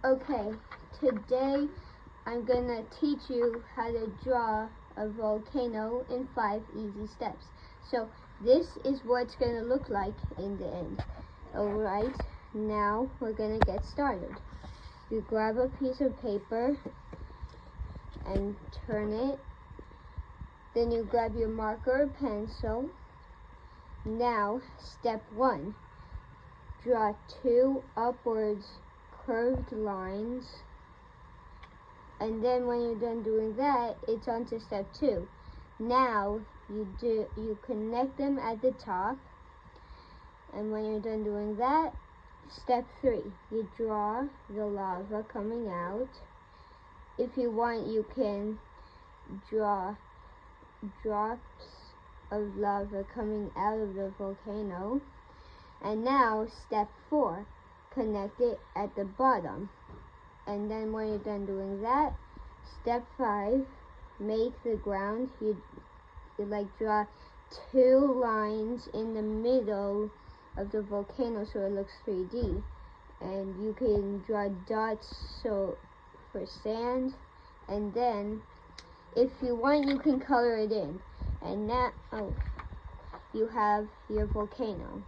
Okay, today I'm gonna teach you how to draw a volcano in 5 easy steps. So this is what it's gonna look like in the end. Alright, now we're gonna get started. You grab a piece of paper and turn it. Then you grab your marker or pencil. Now, step 1. Draw 2 upwards curved lines, and then when you're done doing that, it's on to step 2. Now you connect them at the top, and when you're done doing that, step 3, you draw the lava coming out. If you want, you can draw drops of lava coming out of the volcano. And now step 4, connect it at the bottom. And then when you're done doing that, step 5, make the ground. You draw 2 lines in the middle of the volcano so it looks 3D. And you can draw dots for sand, and then if you want, you can color it in. And now you have your volcano.